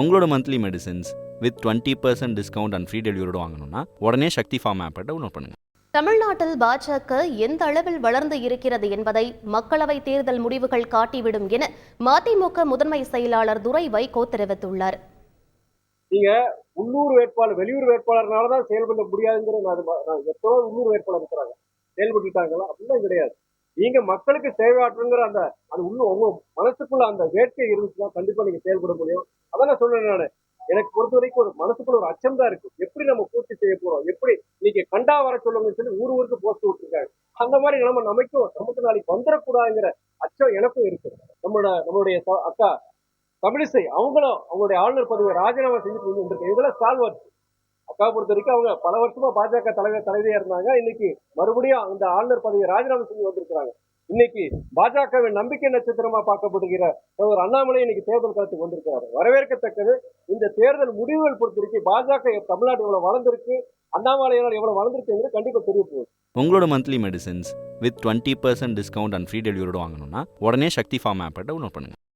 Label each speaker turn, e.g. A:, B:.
A: உங்களோட monthly medicines with 20% discount and free டெலிவரியோட வாங்கணும்னா உடனே சக்தி ஃபார்ம் ஆப்பை டவுன்லோட் பண்ணுங்க.
B: தமிழ்நாட்டில் பாஜக எந்த அளவில் வளர்ந்து இருக்கிறது என்பதை மக்களவை தேர்தல் முடிவுகள் காட்டிவிடும் என மதிமுக முதன்மை செயலாளர் துரை வைகோ தெரிவித்துள்ளார்.
C: நீங்க உள்ளூர் வேட்பாளர் வெளியூர் வேட்பாளர்னாலதான் செயல்பட முடியாதுங்கிற எத்தனோ உள்ளூர் வேட்பாளர் இருக்கிறாங்க, செயல்பட்டுட்டாங்களா அப்படிலாம் கிடையாது. நீங்க மக்களுக்கு சேவை ஆற்றுங்கிற அந்த அது உங்க மனசுக்குள்ள அந்த வேட்கை இருந்துச்சுன்னா கண்டிப்பா நீங்க செயல்பட முடியும். அதான் சொல்றேன் நானு. எனக்கு பொறுத்த வரைக்கும் ஒரு மனசுக்குள்ள ஒரு அச்சம் தான் இருக்கு. எப்படி நம்ம பூர்த்தி செய்ய போறோம், எப்படி இன்னைக்கு கண்டா வர சொல்லுங்கன்னு சொல்லி ஊருக்கு போஸ்ட் விட்டுருக்காங்க. அந்த மாதிரி நம்ம நமக்கு நாளைக்கு வந்துடக்கூடாதுங்கிற அச்சம் எனக்கும் இருக்கு. நம்மளுடைய அக்கா தமிழிசை அவங்களும் அவங்களுடைய ஆளுநர் பதவியை ராஜினாமா செஞ்சுட்டு வந்துருக்கு. இதெல்லாம் ஸ்டால்வர்ட். அக்கா பொறுத்த வரைக்கும் அவங்க பல வருஷமா பாஜக தலைவியா இருந்தாங்க. இன்னைக்கு மறுபடியும் அந்த ஆளுநர் பதவியை ராஜினாமா செஞ்சு வந்திருக்கிறாங்க. இன்னைக்கு பாஜகவின் நம்பிக்கை நட்சத்திரமா பார்க்கப்படுகிற ஒரு அண்ணாமலை இன்னைக்கு தேர்தல் களத்துக்கு வந்திருக்கிறாரு. வரவேற்கத்தக்கது. இந்த தேர்தல் முடிவுகள் பொறுத்த வரைக்கும் பாஜக தமிழ்நாடு எவ்வளவு வளர்ந்திருக்கு, அண்ணாமலையால் எவ்வளவு வளர்ந்திருக்கு கண்டிப்பா தெரிய போகுது.
A: உங்களோட monthly medicines with 20% discount and free டெலிவரியோட வாங்கணும்னா உடனே சக்தி ஃபார்ம் ஆப்பை டவுன்லோட் பண்ணுங்க.